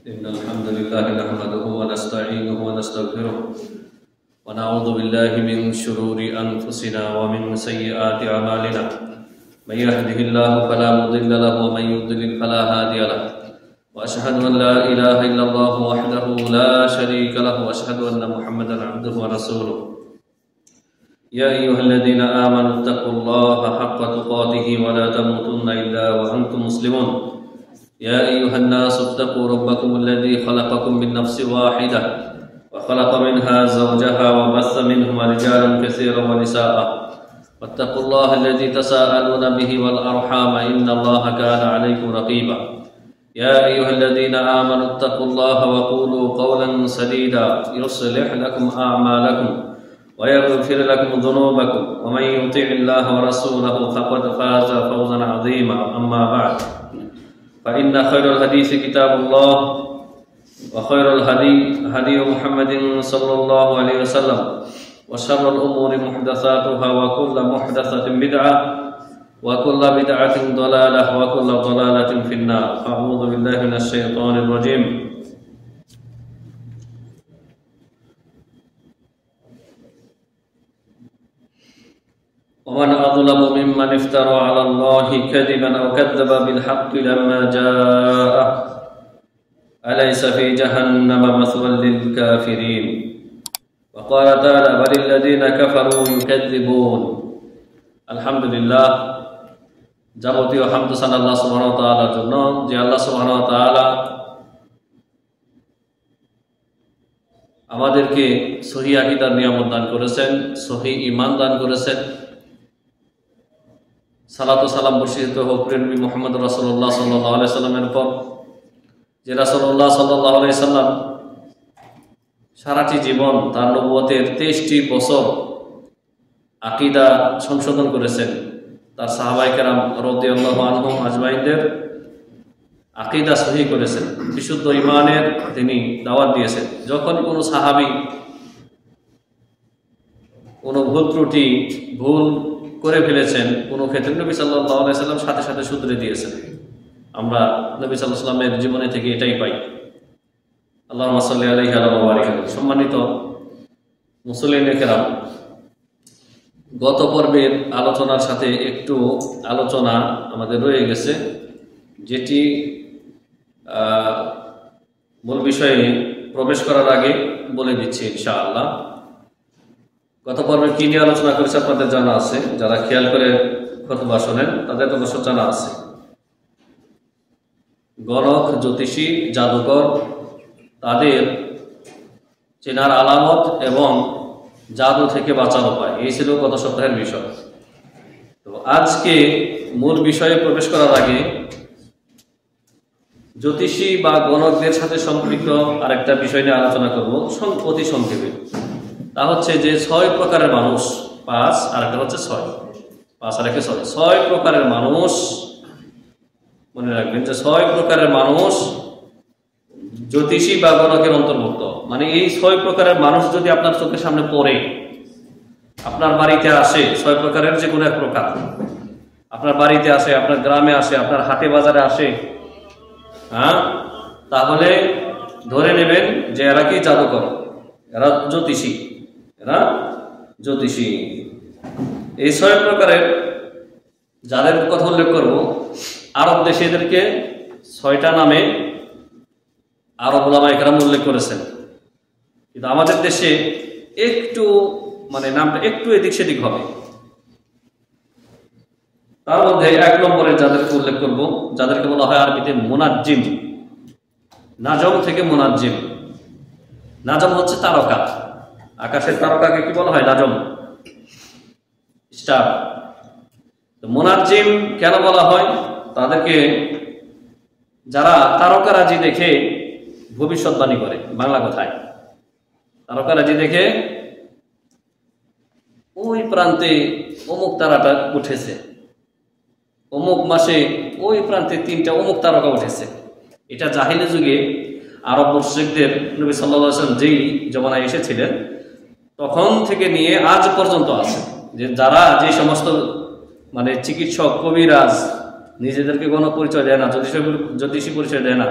إن الحمد لله نحمده ونستعينه ونستغفره ونعوذ بالله من شرور أنفسنا ومن سيئات أعمالنا من يهده الله فلا مضل له ومن يضلل فلا هادي له وأشهد أن لا إله إلا الله وحده لا شريك له وأشهد أن محمدا عبده ورسوله يا أيها الذين آمنوا اتقوا الله حق تقاته ولا تموتن إلا وأنتم مسلمون يا أيها الناس اتقوا ربكم الذي خلقكم من نفس واحدة وخلق منها زوجها وبث منهما رجالا كثيرا ونساء واتقوا الله الذي تساءلون به والأرحام إن الله كان عليكم رقيبا يا أيها الذين آمنوا اتقوا الله وقولوا قولا سديدا يصلح لكم أعمالكم ويغفر لكم ذنوبكم ومن يطع الله ورسوله فقد فاز فوزا عظيما أما بعد فإن خير الحديث كتاب الله وخير الهدي هدي محمد صلى الله عليه وسلم وشر الأمور محدثاتها وكل محدثة بدعة وكل بدعة ضلالة وكل ضلالة في النار أعوذ بالله من الشيطان الرجيم ومن أظلم ممن افترى على الله كذبا أو كذب بالحق لما جاءه أليس في جهنم مثوى للكافرين وقال تعالى بل الذين كفروا يكذبون الحمد لله যাবতীয় হামদ সানা আল্লাহ সুবহানাহু ওয়া তাআলার জন্য যে আল্লাহ সুবহানাহু ওয়া তাআলা আমাদেরকে সহিহ আকীদার নিয়ামত দান করেছেন, সহিহ ঈমান দান করেছেন। সালাত ও সালাম বর্ষিত হোক প্রিয় নবী মুহাম্মদ রাসূলুল্লাহ সাল্লাল্লাহু আলাইহি সাল্লামের উপর, যে রাসূলুল্লাহ সাল্লাল্লাহু আলাইহি সাল্লাম সারাটি জীবন তার নবুয়তের 23টি বছর আকীদা সংশোধন করেছেন। তার সাহাবায়ে কেরাম রাদিয়াল্লাহু আনহুম আজমাইনদের আকীদা সহিহ করেছেন, বিশুদ্ধ ঈমানের তিনি দাওয়াত দিয়েছেন। যখন কোনো সাহাবী কোনো ভুল ত্রুটি ভুল করে ফেলেছেন কোনো ক্ষেত্রে, নবী সাল্লাল্লাহু আলাইহি সাল্লাম সাথে সাথে শুধরে দিয়েছেন। আমরা নবী সাল্লাল্লাহু আলাইহি সাল্লামের জীবনে থেকে এটাই পাই। আল্লাহুম্মা সাল্লি আলাইহি ওয়া বারিক আলাইহি। সম্মানিত মুসলিম কেরাম, গত পর্বের আলোচনার সাথে একটু আলোচনা আমাদের রয়ে গেছে, যেটি মূল বিষয়ে প্রবেশ করার আগে বলে দিচ্ছি ইনশাআল্লাহ। গত পর্বে কি নিয়ে আলোচনা করেছে আপনাদের জানা আছে, যারা খেয়াল করে খুতবা শোনেন তাদের অবশ্য জানা আছে। গণক, জ্যোতিষী, জাদুকর, তাদের চেনার আলামত এবং জাদু থেকে বাঁচার উপায়, এই ছিল গত সপ্তাহের বিষয়। তো আজকে মূল বিষয়ে প্রবেশ করার আগে জ্যোতিষী বা গণকদের সাথে সম্পৃক্ত আরেকটা বিষয় নিয়ে আলোচনা করব অতি সংক্ষেপে। তা হচ্ছে যে 6 প্রকারের মানুষ, 5 আর একটা হচ্ছে 6, 5 আর 6, 6 প্রকারের মানুষ। মনে রাখবেন যে 6 প্রকারের মানুষ জ্যোতিষী বা গণকের অন্তর্ভুক্ত। মানে এই 6 প্রকারের মানুষ যদি আপনার চোখের সামনে পড়ে, আপনার বাড়িতে আসে, 6 প্রকারের যে কোনো এক প্রকার আপনার বাড়িতে আসে, আপনার গ্রামে আসে, আপনার হাটে বাজারে আসে, তাহলে ধরে নেবেন যে এরা কি জাদুকর, এরা জ্যোতিষী, এরা জ্যোতিষী। এই 6 প্রকারের যাদের কথা উল্লেখ করব, আরব দেশে এদেরকে 6টা নামে আরব উলামায়ে কেরাম উল্লেখ করেছেন। কিন্তু আমাদের দেশে একটু মানে নামটা একটু এদিক সেদিক হবে। তার মধ্যে 1 নম্বরে যাদেরকে উল্লেখ করব, যাদেরকে বলা হয় আরবিতে মুনাজ্জিম। নাজম থেকে মুনাজ্জিম। নাজম হচ্ছে তারকা, আকাশের তারকাকে কি বলা হয়? নাজম, স্টার। মুনাজ্জিম কেন বলা হয়? তাদেরকে যারা তারকারাজি দেখে ভবিষ্যৎবাণী করে, বাংলা কথায় তারকারাজি দেখে ওই প্রান্তে অমুক তারাটা উঠেছে, অমুক মাসে ওই প্রান্তে 3টা অমুক তারকা উঠেছে। এটা জাহিলি যুগে আরব মুশরিকদের নবী সাল্লাল্লাহু আলাইহি ওয়াসাল্লাম যেই জমানায় এসেছিলেন তখন থেকে নিয়ে আজ পর্যন্ত আছে, যে যারা যে সমস্ত মানে চিকিৎসক, কবিরাজ নিজেদেরকে কোনো পরিচয় দেয় না, জ্যোতিষী পরিচয় দেয় না,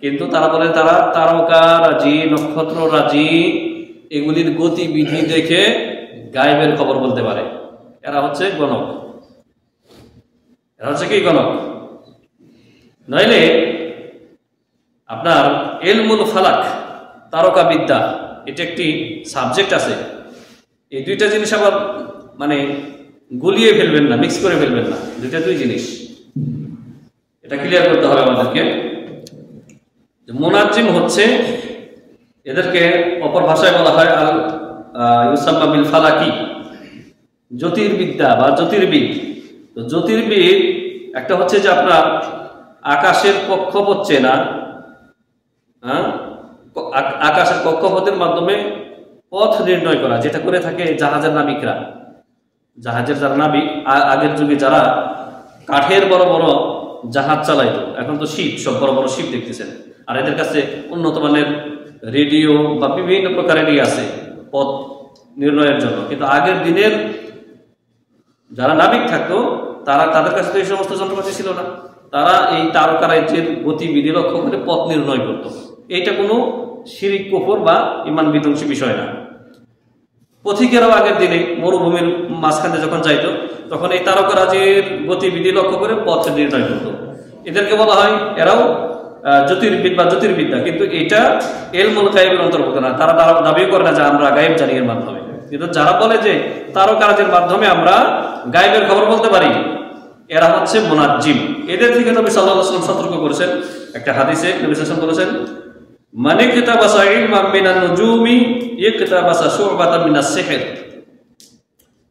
কিন্তু তারা বলে তারা তারকা রাজি, নক্ষত্র রাজি, এগুলির গতিবিধি দেখে গায়েবের খবর বলতে পারে। এরা হচ্ছে গণক। এরা হচ্ছে কি গণক? নইলে আপনার ইলমুল ফালাক, তারকা বিদ্যা, এটা একটি সাবজেক্ট আছে। এই দুইটা জিনিস আবার মানে গুলিয়ে ফেলবেন না, মিক্স করে ফেলবেন না, দুইটা দুই জিনিস। এটা ক্লিয়ার করতে হবে আমাদেরকে। মুনাজ্জিম হচ্ছে, এদেরকে অপর ভাষায় বলা হয় আল ইউসাম্মা বিল ফালাকি, জ্যোতির্বিদ্যা বা জ্যোতির্বিদ। তো জ্যোতির্বিদ একটা হচ্ছে যে আপনার আকাশের কক্ষপথ চেনা, আকাশের কক্ষপথের মাধ্যমে পথ নির্ণয় করা, যেটা করে থাকে জাহাজের নাবিকরা। জাহাজের যারা নাবিক, আগের যুগে যারা কাঠের বড় বড় জাহাজ চালাইতো, এখন তো শিপ, সব বড় বড় শিপ দেখতেছেন। আর এদের কাছে উন্নত মানের রেডিও বা বিভিন্ন প্রকারের আছে পথ নির্ণয়ের জন্য। কিন্তু আগের দিনের যারা নাবিক থাকতো, তাদের কাছে তো এই সমস্ত যন্ত্রপাতি ছিল না। তারা এই তারকারাজ্যের গতিবিধি লক্ষ্য করে পথ নির্ণয় করত। এইটা কোনো শিরিক, কুফর বা ঈমান বিধ্বংসী বিষয় না। পথিকেরাও আগের দিনে মরুভূমির মাঝখানে যখন যাইতো, তখন এই তারকারাজির গতিবিধি লক্ষ্য করে পথ নির্ণয় করত। এদেরকে বলা হয় এরাও জ্যোতির্বিদ বা জ্যোতির্বিদ্যা। কিন্তু এটা ইলমুল গায়েবের অন্তর্ভুক্ত না। তারা দাবি করে না যে আমরা গায়েব জানি এর মাধ্যমে। কিন্তু যারা বলে যে তারকারাজির মাধ্যমে আমরা গায়েবের খবর বলতে পারি, এরা হচ্ছে মুনাজ্জিম। এদের থেকে নবী সাল্লাল্লাহু আলাইহি ওয়াসাল্লাম সতর্ক করেছেন। একটা হাদিসে নবী সাল্লাল্লাহু আলাইহি ওয়াসাল্লাম বলেছেন, মান ইকতাবাসা ইলমান মিনান নুজুমি ইকতাবাসা শু'বাতান মিনাস সিহর।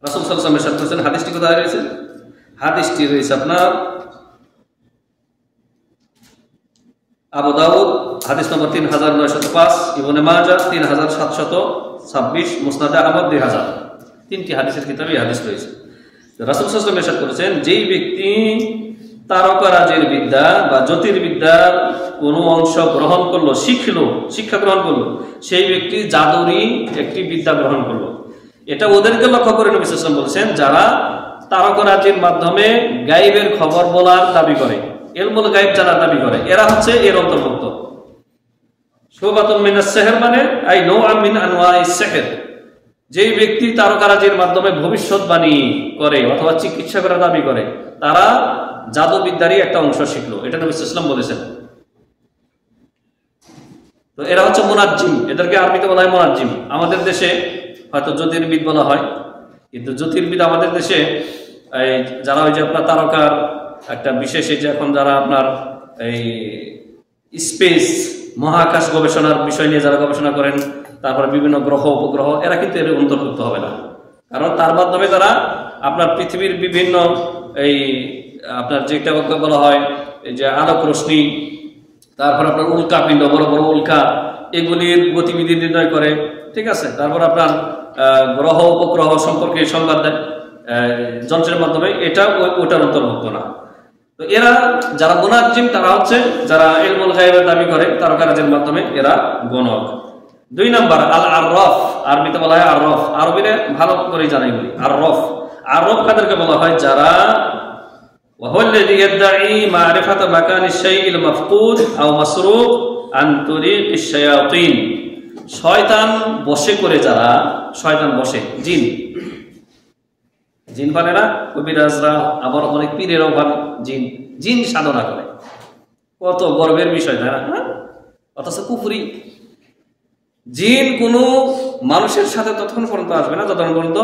রাসূল সাল্লাল্লাহু আলাইহি ওয়াসাল্লাম ইরশাদ করেছেন, হাদিসটি কোথায় রয়েছে? হাদিসটি রয়েছে আপনার আবু দাউদ হাদিস নম্বর 3905, ইবনে মাজাহ 3726, মুসনাদে আহমদ 2000। তিনটি হাদিসের কিতাবে এই হাদিস রয়েছে। রাসূল সাল্লাল্লাহু আলাইহি ওয়াসাল্লাম ইরশাদ করেছেন, যেই ব্যক্তি তারকারাজির বিদ্যা বা জ্যোতির্বিদ্যার কোনো অংশ গ্রহণ করলো, শিক্ষা গ্রহণ করলো, সেই ব্যক্তি জাদুরী একটি বিদ্যা গ্রহণ করলো। এটা ওদেরকে লক্ষ্য করে নবী সাল্লাল্লাহু আলাইহি ওয়াসাল্লাম বলেছেন যারা তারকারাজির মাধ্যমে গায়েবের খবর বলার দাবি করে, ইলমুল গায়েব জানার দাবি করে, এরা হচ্ছে এর অন্তর্ভুক্ত। শুবাতুন মিনাস সিহর মানে আই নওআম মিন আনওয়াইস সিহর। যেই ব্যক্তি তারকারাজির মাধ্যমে ভবিষ্যৎবাণী করে অথবা চিকিৎসা করার দাবি করে, তারা জাদুবিদ্যারই একটা অংশ শিখলো। এটা নবী সাল্লাল্লাহু আলাইহি ওয়াসাল্লাম বলেছেন। তো এরা হচ্ছে মুনাজ্জিম। এদেরকে আরবিতে বলা হয় মুনাজ্জিম। আমাদের দেশে হয়তো জ্যোতির্বিদ বলা হয়, কিন্তু জ্যোতির্বিদ আমাদের দেশে এই যারা ওই যে আপনার তারকার একটা বিশেষ, এই যে এখন যারা আপনার এই স্পেস মহাকাশ গবেষণার বিষয় নিয়ে যারা গবেষণা করেন, তারপরে বিভিন্ন গ্রহ উপগ্রহ, এরা কিন্তু এর অন্তর্ভুক্ত হবে না। কারণ তার মাধ্যমে তারা আপনার পৃথিবীর বিভিন্ন এই আপনার যেটা বলা হয় এই যে আলোক রশ্মি, তারপর আপনার উল্কাপিণ্ড, বড় বড় উল্কা, এগুলির গতিবিধি নির্ণয় করে, ঠিক আছে। তারপর আপনার গ্রহ উপগ্রহ সম্পর্কে সংবাদ দেয় যন্ত্রের মাধ্যমে, এটা ওটার অন্তর্ভুক্ত না। তো এরা যারা মুনাজ্জিম, তারা হচ্ছে যারা ইলমুল গায়েবের দাবি করে তারকারাজির মাধ্যমে, এরা গণক। 2 নাম্বার আল আররাফ, আরবিতে বলা হয় আররাফ। আরবিতে ভালো করে জানাই বলি আররাফ। আররাফ কাদেরকে বলা হয়? যারা ওয়াহুল্লাযী ইয়াদঈ মা'রিফাতা মাকানিশ শাইইল মাফকুদ আও মাসরুক আন তুরিকিশ শায়াতিন। শয়তান বশে করে, যারা শয়তান বশে, জিন পারে না, কবিরাজরা, আবার অনেক পীরেরাও ভাবে জিন সাধনা করে। কত গর্বের বিষয়, তাই না? অথচ কুফরি। জিন কোনো মানুষের সাথে ততক্ষণ পর্যন্ত আসবে না যতক্ষণ পর্যন্ত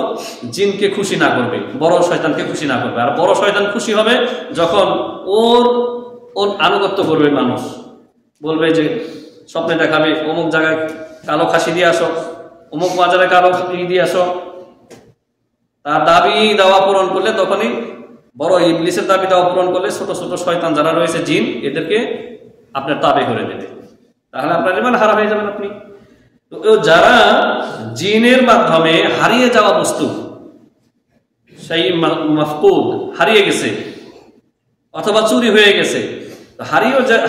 জিনকে খুশি না করবে, বড় শয়তানকে খুশি না করবে। আর বড় শয়তান খুশি হবে যখন ওর আনুগত্য করবে মানুষ। বলবে যে স্বপ্নে দেখাবে অমুক জায়গায় কালো খাসি দিয়ে আসো, অমুক বাজারে কালো দিয়ে আসো। তার দাবি দাওয়া পূরণ করলে, তখনই বড় ইবলিসের দাবি দাওয়া পূরণ করলে ছোট ছোট শয়তান যারা রয়েছে জিন, এদেরকে আপনার তাবে করে দেবে। তাহলে আপনার ইমান হারা হয়ে যাবেন আপনি। তো যারা জিনের মাধ্যমে হারিয়ে যাওয়া বস্তু, সেই মাফকুদ, হারিয়ে গেছে অথবা চুরি হয়ে গেছে,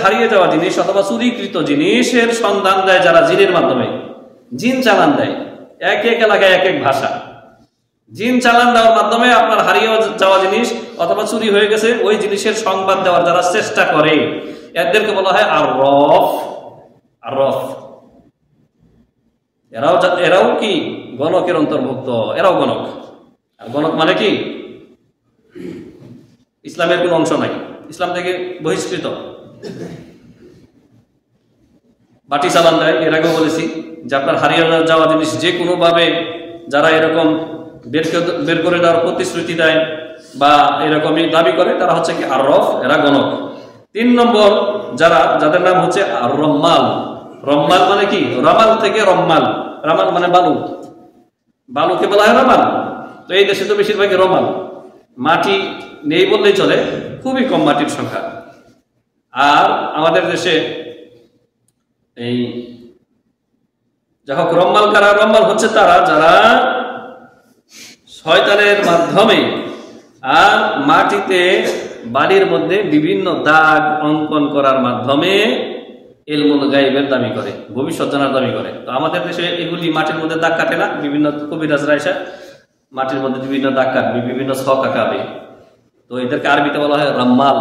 হারিয়ে যাওয়া জিনিস অথবা চুরিকৃত জিনিসের সন্ধান দেয় যারা জিনের মাধ্যমে, জিন চালান দেয়। এক এক এলাকায় এক এক ভাষা। জিন চালান দেওয়ার মাধ্যমে আপনার হারিয়ে যাওয়া জিনিস অথবা চুরি হয়ে গেছে ওই জিনিসের সংবাদ দেওয়ার যারা চেষ্টা করে, এদেরকে বলা হয় আররাফ। আরফ। এরাও কি গণকের অন্তর্ভুক্ত, এরাও গণক। আর গণক মানে কি ইসলামের কোন অংশ নাই, ইসলাম থেকে বহিষ্কৃত। বাটি চালান দেয়, এর আগেও বলেছি যে আপনার হারিয়ে যাওয়া জিনিস যে কোনো ভাবে যারা এরকম বের করে দেওয়ার প্রতিশ্রুতি দেয় বা এরকমই দাবি করে তারা হচ্ছে কি আরফ, এরা গণক। 3 নম্বর যাদের নাম হচ্ছে আর রম্মাল। রম্মাল মানে কি রামাল থেকে রম্মাল, রামাল মানে বালু, বালুকে বলা হয় রামাল। তো এই দেশে তো বেশিরভাগই রমাল, মাটি নেই বললেই চলে, খুবই কম মাটির সংখ্যা। আর আমাদের দেশে এই যাই হোক রম্মাল কারা, রম্মাল হচ্ছে তারা যারা শয়তানের মাধ্যমে আর মাটিতে বাড়ির মধ্যে বিভিন্ন দাগ অঙ্কন করার মাধ্যমে ইলমুল গায়বের দাবি করে, ভবিষ্যৎ জানার দাবি করে। তো আমাদের দেশে এগুলি মাটির মধ্যে দাগ কাটে না, বিভিন্ন কবিরাজরা এসে মাটির মধ্যে বিভিন্ন দাগ কাটবে, বিভিন্ন ছক আঁকাবে। তো এদেরকে আরবিতে বলা হয় রম্মাল।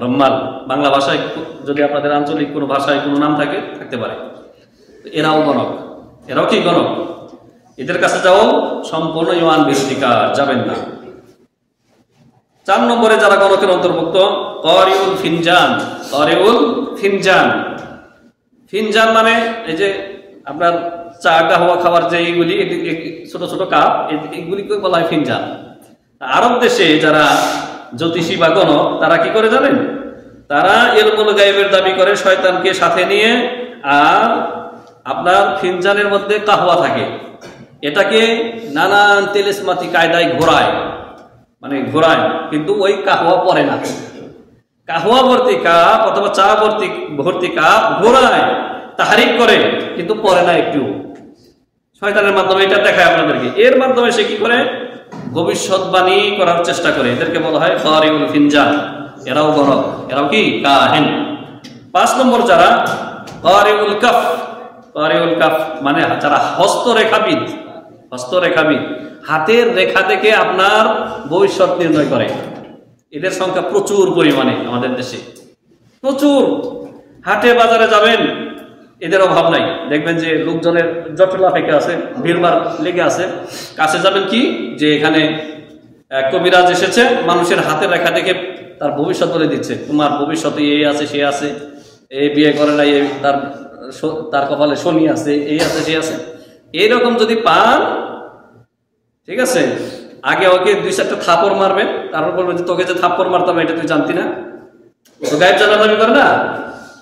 রম্মাল বাংলা ভাষায় যদি আপনাদের আঞ্চলিক কোনো ভাষায় কোনো নাম থাকতে পারে। এরাও গণক, এরাও কি গণক। এদের কাছে যাও সম্পূর্ণ ঈমান বিরোধিকার, যাবেন না। 4 নম্বরে যারা গণকের অন্তর্ভুক্ত কারিউল ফিনজান। কারিউল ফিনজান, ফিনজান মানে এই যে আপনার চা কাহওয়া খাওয়ার যে এইগুলি ছোট ছোট কাপ, এইগুলিকে বলা হয় ফিনজান। আরব দেশে যারা জ্যোতিষী বা গণক তারা কি করে জানেন, তারা ইলমুল গায়বের দাবি করে শয়তানকে সাথে নিয়ে, আর আপনার ফিনজানের মধ্যে কাহওয়া থাকে, এটাকে নানান তেলেসমাতি কায়দায় ঘোরায়, মানে ঘোরায়, কিন্তু ওই কাহওয়া পরে না। কাহওয়া ভর্তি কাপ অথবা চা ভর্তি কাপ ঘোরায়, তাহারিক করে, কিন্তু পরে না একটু। শয়তানের মাধ্যমে এটা দেখায় আপনাদেরকে। এর মাধ্যমে সে কি করে, ভবিষ্যৎবাণী করার চেষ্টা করে। এদেরকে বলা হয় কারিউল ফিনজান, এরাও গণক, এরাও কি কাহিন। 5 নম্বর যারা কারিউল কাফ। কারিউল কাফ মানে যারা হস্তরেখাবিদ। হস্তরেখাবিদ, হাতের রেখা থেকে আপনার ভবিষ্যৎ নির্ণয় করে। এদের সংখ্যা প্রচুর পরিমাণে আমাদের দেশে, প্রচুর। হাটে বাজারে যাবেন, এদের অভাব নাই। দেখবেন যে লোকজনের জটলা পেকে আছে, ভিড়ভাড় লেগে আছে। কাছে যাবেন কি যে এখানে কবিরাজ এসেছে, মানুষের হাতের রেখা দেখে তার ভবিষ্যৎ বলে দিচ্ছে, তোমার ভবিষ্যতে এই আছে, সে আছে, এই বিয়ে করে নাই, তার কপালে শনি আছে, এই আছে, সে আছে। এইরকম যদি পান, ঠিক আছে, আগে ওকে 2-4টা থাপড় মারবেন, তারপর বলবেন যে তোকে যে থাপ্পড় মারতাম এটা তুই জানতি না। ও তো গায়েব জানার দাবি করে না,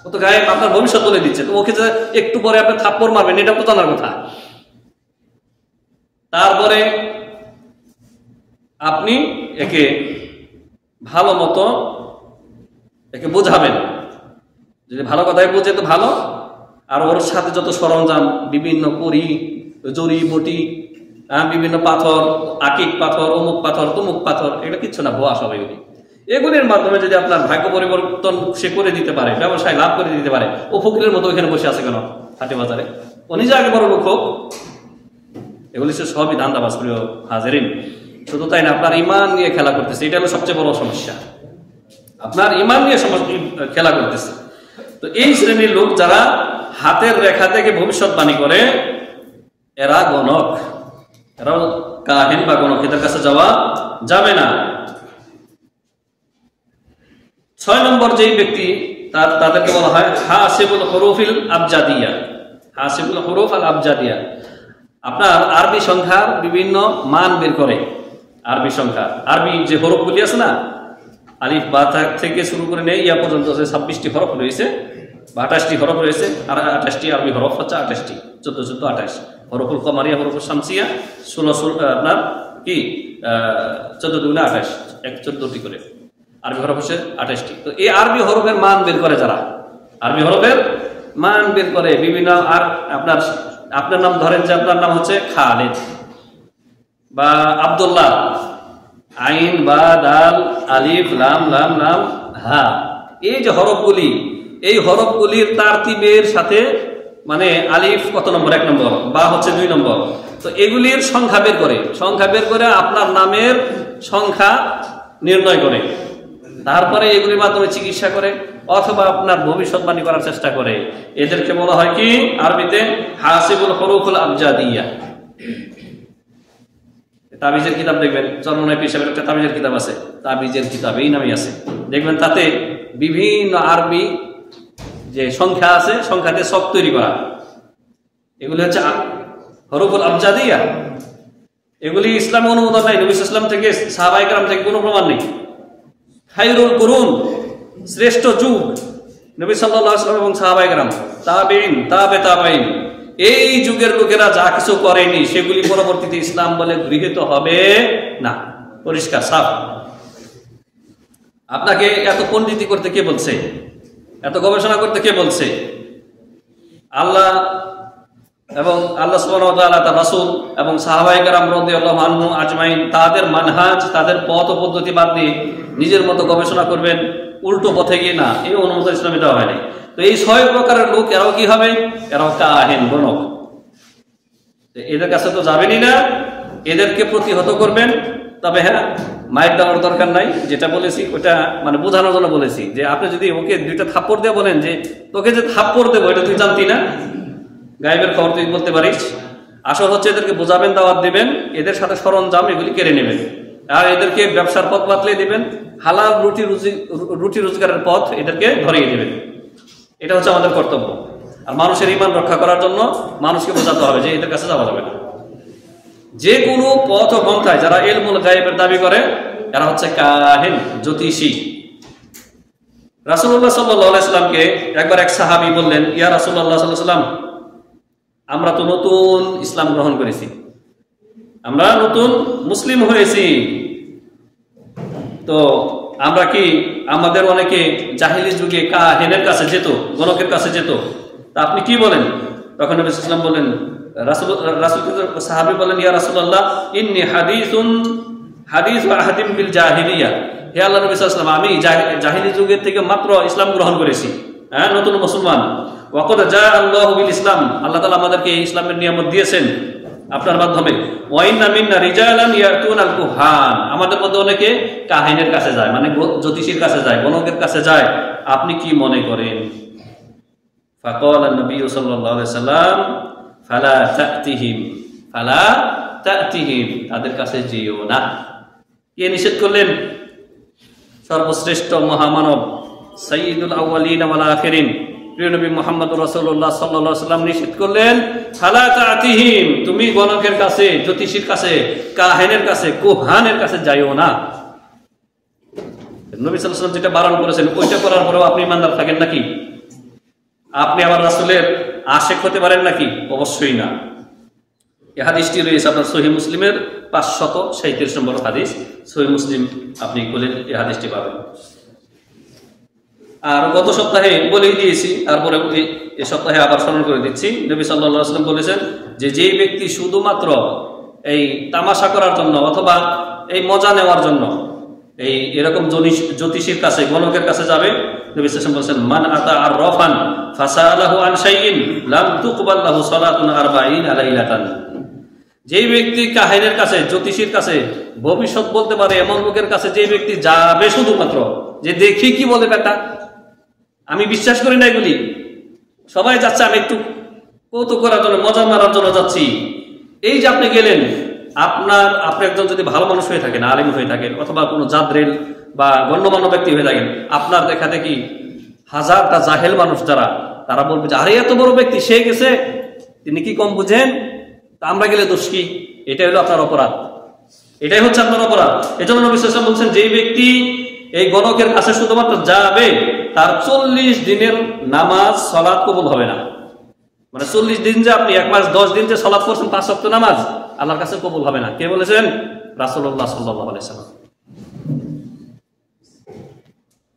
ও তো গায়েব আপনার ভবিষ্যৎ বলে দিচ্ছে। তো ওকে যে একটু পরে আপনি থাপ্পড় মারবেন এটা তো জানার কথা। তারপরে আপনি একে ভালো মতো একে বোঝাবেন, যদি ভালো কথাই বোঝে তো ভালো। আর ওর সাথে যত সরঞ্জাম, বিভিন্ন কড়ি, জড়ি বটি, বিভিন্ন পাথর, আকিক পাথর, অমুক পাথর, তমুক পাথর, এগুলো কিচ্ছু না, ভুয়া সব এগুলি। এগুলির মাধ্যমে যদি আপনার ভাগ্য পরিবর্তন সে করে দিতে পারে, ব্যবসায় লাভ করে দিতে পারে, ও ফকিরের মতো ওখানে বসে আছে কেন হাটে বাজারে? ও নিজে আগে বড় লোক হোক। এগুলি সে সবই ধান্দাবাজ, প্রিয় হাজেরিন। শুধু তাই না, আপনার ইমান নিয়ে খেলা করতেছে, এটা হলো সবচেয়ে বড় সমস্যা। আপনার ইমান নিয়ে খেলা করতেছে। তো এই শ্রেণীর লোক যারা হাতের রেখা থেকে ভবিষ্যৎবাণী করে, এরা গণক, এরাও কাহিন বা গণক। এদের কাছে যাওয়া যাবে না। 6 নম্বর যেই ব্যক্তি, তাদেরকে বলা হয় হাসিবুল হুরুফিল আবজাদিয়া। হাসিবুল হুরুফ আল আবজাদিয়া, আপনার আরবি সংখ্যার বিভিন্ন মান বের করে। আরবি সংখ্যা, আরবি যে হরফগুলি আছে না, আলিফ বা থেকে শুরু করে নেই ইয়া পর্যন্ত 26টি হরফ রয়েছে, 28টি হরফ রয়েছে। আর 28টি আরবি হরফ হচ্ছে 28টি, 14 14 28। হরফুল কমারিয়া, হরফুল শামসিয়া 16 আপনার কি 14 দুগুণে 28, 14টি করে আরবি হরফ হচ্ছে 28টি। তো এই আরবি হরফের মান বের করে যারা, আরবি হরফের মান বের করে বিভিন্ন। আর আপনার নাম ধরেন যে আপনার নাম হচ্ছে খালেদ বা আব্দুল্লাহ, আইন বা দাল আলিফ লাম লাম লাম হা, এই যে হরফগুলি, এই হরফগুলির তারতিবের সাথে, মানে আলিফ কত নম্বর, 1 নম্বর, বা হচ্ছে 2 নম্বর। তো এগুলির সংখ্যা বের করে, সংখ্যা বের করে আপনার নামের সংখ্যা নির্ণয় করে, তারপরে এগুলির মাধ্যমে চিকিৎসা করে। অথবা আপনার ভবিষ্যৎবাণী করার চেষ্টা করে, এদেরকে বলা হয় কি আরবিতে হাসিবুল হুরুফুল আবজাদিয়া। তাবিজের কিতাব দেখবেন, চরমনাই পীর সাহেবের একটা তাবিজের কিতাব আছে, তাবিজের কিতাব এই নামই আছে, দেখবেন তাতে বিভিন্ন আরবি যে সংখ্যা আছে সংখ্যাতে সব তৈরি করা, এগুলি হচ্ছে হরফুল আবজাদিয়া। এগুলি ইসলামে অনুমোদন নাই, নবী ইসলাম থেকে সাহাবায়ে কেরাম থেকে কোনো প্রমাণ নেই। খায়রুল কুরুন, শ্রেষ্ঠ যুগ নবী সাল্লাল্লাহু আলাইহি ওয়াসাল্লাম এবং সাহাবায়ে কেরাম, তাবেঈন, তাবে তাবেঈন, এই যুগের লোকেরা যা কিছু করেনি সেগুলি পরবর্তীতে ইসলাম বলে গৃহীত হবে না। পরিষ্কার সাফ। আপনাকে এত পণ্ডিতি করতে কে বলছে? এত গবেষণা করতে কে বলছে? আল্লাহ এবং আল্লাহ সুবহানাহু ওয়া তাআলা, তার রাসূল এবং সাহাবায়ে কেরাম রাদিয়াল্লাহু আনহুম আজমাইন তাদের মানহাজ, তাদের পথ ও পদ্ধতি বাদ দিয়ে নিজের মতো গবেষণা করবেন উল্টো পথে গিয়ে, না, এই অনুমোদন ইসলামে দেওয়া হয়নি। তো এই 6 প্রকারের লোক, এরাও কি হবে? এরাও কাহিন, গণক। এদের কাছে তো যাবেনই না, এদেরকে প্রতিহত করবেন। তবে হ্যাঁ, মাইক দেওয়ার দরকার নাই, যেটা বলেছি ওটা মানে বোঝানোর জন্য বলেছি, যে আপনি যদি ওকে 2টা থাপ্পড় দিয়ে বলেন যে তোকে যে থাপ্পড় দেবো এটা তুই জানতি না, গায়েবের খবর তুই বলতে পারিস, আসল হচ্ছে এদেরকে বোঝাবেন, দাওয়াত দিবেন, এদের সাথে সরঞ্জাম এগুলি কেড়ে নেবেন, আর এদেরকে ব্যবসার পথ বাতলে দিবেন, হালাল রুটি রোজগারের পথ এদেরকে ধরিয়ে দিবেন। এটা হচ্ছে আমাদের কর্তব্য। আর মানুষের ঈমান রক্ষা করার জন্য মানুষকে বোঝাতে হবে যে এদের কাছে যাওয়া যাবে না। যে কোনো পথ ও পন্থায় যারা ইলমুল গায়েবের দাবি করে এরা হচ্ছে কাহিন, জ্যোতিষী। রাসূলুল্লাহ সাল্লাল্লাহু আলাইহি সাল্লামকে একবার এক সাহাবী বললেন, ইয়া রাসূলুল্লাহ সাল্লাল্লাহু আলাইহি সাল্লাম, আমরা তো নতুন ইসলাম গ্রহণ করেছি, আমরা নতুন মুসলিম হয়েছি, তো আমরা কি, আমাদের অনেকে জাহিলি যুগে কাহিনের কাছে যেত, গণকের কাছে যেত, তা আপনি কি বলেন? তখন নবী সাল্লাল্লাহু আলাইহি ওয়াসাল্লাম বললেন, সাহাবী বলেন, ইয়া রাসূলুল্লাহ ইন্নী হাদিসু আহাদিম বিল জাহিলিয়া, হে আল্লাহর নবী সাল্লাল্লাহু আলাইহি ওয়াসাল্লাম, আমি জাহিলি যুগের থেকে মাত্র ইসলাম গ্রহণ করেছি, হ্যাঁ, নতুন মুসলমান। ওয়াকাদ জাআল্লাহু বিল ইসলাম, আল্লাহ তাআলা আমাদেরকে এই ইসলামের নিয়ামত দিয়েছেন আপনার মাধ্যমে। ওয়া ইন্না মিন্না রিজালান ইয়াতুনাল কুহান, আমাদের মধ্যে অনেকে কাহিনের কাছে যায়, মানে জ্যোতিষীর কাছে যায়, গণকের কাছে যায়, আপনি কি মনে করেন? ফাকালা নবী সাল্লাল্লাহু আলাইহি সাল্লাম ফালা তা'তিহিম, ফালা তা'তিহিম, তাদের কাছে যেও না। কে নিষেধ করলেন? সর্বশ্রেষ্ঠ মহামানব সাইয়্যিদুল আউয়ালিন ওয়াল আখিরিন প্রিয় নবী মুহাম্মদুর রাসূলুল্লাহ সাল্লাল্লাহু আলাইহি ওয়াসাল্লাম নিষেধ করলেন, ফালা তা'তিহিম, তুমি গণকের কাছে, জ্যোতিষীর কাছে, কাহিনের কাছে, কুহানের কাছে যাইও না। নবী সাল্লাল্লাহু আলাইহি ওয়াসাল্লাম যেটা বারণ করেছেন ওইটা করার পরেও আপনি ইমানদার থাকেন নাকি? আপনি আবার রাসূলের আশিক হতে পারেন নাকি? অবশ্যই না। এই হাদিসটি রয়েছে আপনার সহিহ মুসলিমের 537 নম্বর হাদিস, সহিহ মুসলিম আপনি বলেন এই হাদিসটি পাবেন। আর গত সপ্তাহে বলেই দিয়েছি, তারপরে এই সপ্তাহে আবার স্মরণ করে দিচ্ছি, নবী সাল্লাল্লাহু আলাইহি ওয়াসাল্লাম বলেছেন যে যেই ব্যক্তি শুধুমাত্র এই তামাশা করার জন্য অথবা এই মজা নেওয়ার জন্য এই এরকম জ্যোতিষীর কাছে, গণকের কাছে যাবে, নবী সাল্লাল্লাহু আলাইহি ওয়াসাল্লাম বলেছেন, মান আতা আররাফান ফাসালাহু আন শাইইন লাম তুকবাল লাহু সালাতুন 40 লাইলাতান, যেই ব্যক্তি কাহিনের কাছে, জ্যোতিষীর কাছে, ভবিষ্যৎ বলতে পারে এমন লোকের কাছে যে ব্যক্তি যাবে শুধুমাত্র যে দেখি কি বলে বেটা, আমি বিশ্বাস করি না এগুলি, সবাই যাচ্ছে, আমি একটু কৌতুক করার জন্য, মজা মারার জন্য যাচ্ছি, এই যে আপনি গেলেন, আপনি একজন যদি ভালো মানুষ হয়ে থাকেন, আলিম হয়ে থাকেন, অথবা কোনো জাদরেল বা গণ্যমান্য ব্যক্তি হয়ে থাকেন, আপনার দেখা দেখি হাজারটা জাহেল মানুষ যারা, তারা বলবে যে আরে এত বড় ব্যক্তি সে গেছে, তিনি কি কম বুঝেন, তা আমরা গেলে দোষ কি? এটাই হলো আপনার অপরাধ, এটাই হচ্ছে আপনার অপরাধ। এজন্য নবী সাল্লাল্লাহু আলাইহি ওয়াসাল্লাম বলছেন, যেই ব্যক্তি এই গণকের কাছে শুধুমাত্র যাবে তার 40 দিনের নামাজ সালাত কবুল হবে না। মানে 40 দিন যে আপনি 1 মাস 10 দিন যে সালাত করছেন 5 ওয়াক্ত নামাজ, আল্লাহর কাছে কবুল হবে না। কে বলেছেন? রাসূলুল্লাহ সাল্লাল্লাহু আলাইহি ওয়াসাল্লাম।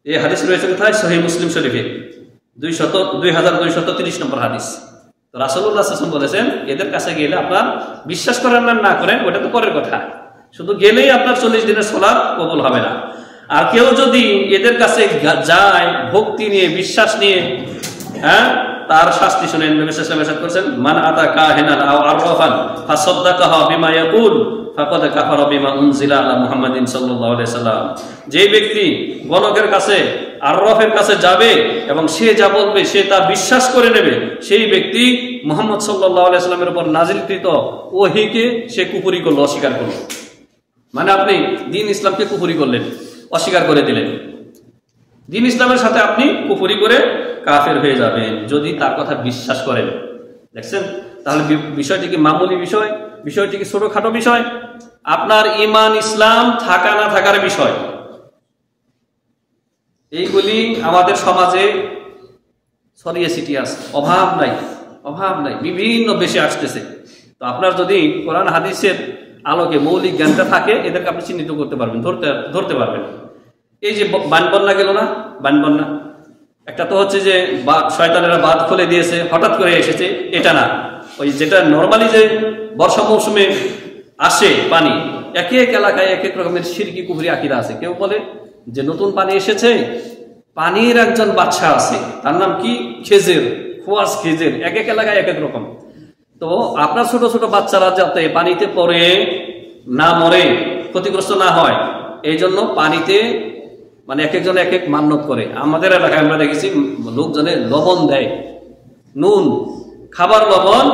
এই হাদিস রয়েছে কোথায়? সহিহ মুসলিম শরীফে 2230 নম্বর হাদিস। তো রাসূলুল্লাহ সাল্লাল্লাহু আলাইহি ওয়াসাল্লাম বলেছেন, এদের কাছে গেলে আপনার বিশ্বাস করেন না করেন ওটা তো পরের কথা, শুধু গেলেই আপনার 40 দিনের সালাত কবুল হবে না। আর কেউ যদি এদের কাছে যায় ভক্তি নিয়ে, বিশ্বাস নিয়ে, হ্যাঁ, তার শাস্তি শুনেন। নবী সাল্লাল্লাহু আলাইহি ওয়াসাল্লাম করেছেন, মান আতা কাহিনান আও আররাফান ফাসাদ্দাকাহু বিমা ইয়াকুল ফাকাদ কাফারা বিমা উনজিলা আলা মুহাম্মাদিন সাল্লাল্লাহু আলাইহি ওয়াসাল্লাম। যে ব্যক্তি গণকের কাছে, আররাফের কাছে যাবে এবং সে যা বলবে সে তা বিশ্বাস করে নেবে, সেই ব্যক্তি মুহাম্মদ সাল্লাল্লাহু আলাইহি ওয়াসাল্লামের উপর নাজিলকৃত ওহীকে সে কুফরি করলো, অস্বীকার করলো। মানে আপনি দ্বীন ইসলামকে কুফরি করলেন, অস্বীকার করে দিলেন। দ্বীন ইসলামের সাথে আপনি কুফরি করে কাফের হয়ে যাবেন যদি তার কথা বিশ্বাস করেন। দেখছেন, তাহলে বিষয়টি কি মামুলি বিষয়? বিষয়টি কি ছোটখাটো বিষয়? আপনার ঈমান ইসলাম থাকা না থাকার বিষয়। এইগুলি আমাদের সমাজে ছড়িয়ে ছিটিয়ে আছে, অভাব নাই, অভাব নাই, বিভিন্ন বেশি আসতেছে। তো আপনার যদি কোরআন হাদিসের আলোকে মৌলিক জ্ঞানটা থাকে, এদেরকে আপনি চিহ্নিত করতে পারবেন, ধরতে পারবেন। এই যে বানবন্যা গেল না, বানবন্যা একটা তো হচ্ছে যে শয়তানেরা বাঁধ খুলে দিয়েছে, হঠাৎ করে এসেছে, এটা না। ওই যেটা নর্মালি যে বর্ষা মৌসুমে আসে পানি, এক এক এলাকায় এক এক রকমের শিরকি কুফরি আকীদা আছে। কেউ বলে যে নতুন পানি এসেছে, পানির একজন বাদশা আছে, তার নাম কি খেজের, খোয়াজ খেজের, এক এক এলাকায় এক এক রকম। তো আপনার ছোট ছোট বাচ্চারা যাতে পানিতে পড়ে না মরে, ক্ষতিগ্রস্ত না হয়, এই জন্য পানিতে মানে এক একজন এক এক মান্যত করে। আমাদের এলাকায় আমরা দেখেছি লোকজনে লবণ দেয়, নুন, খাবার লবণ,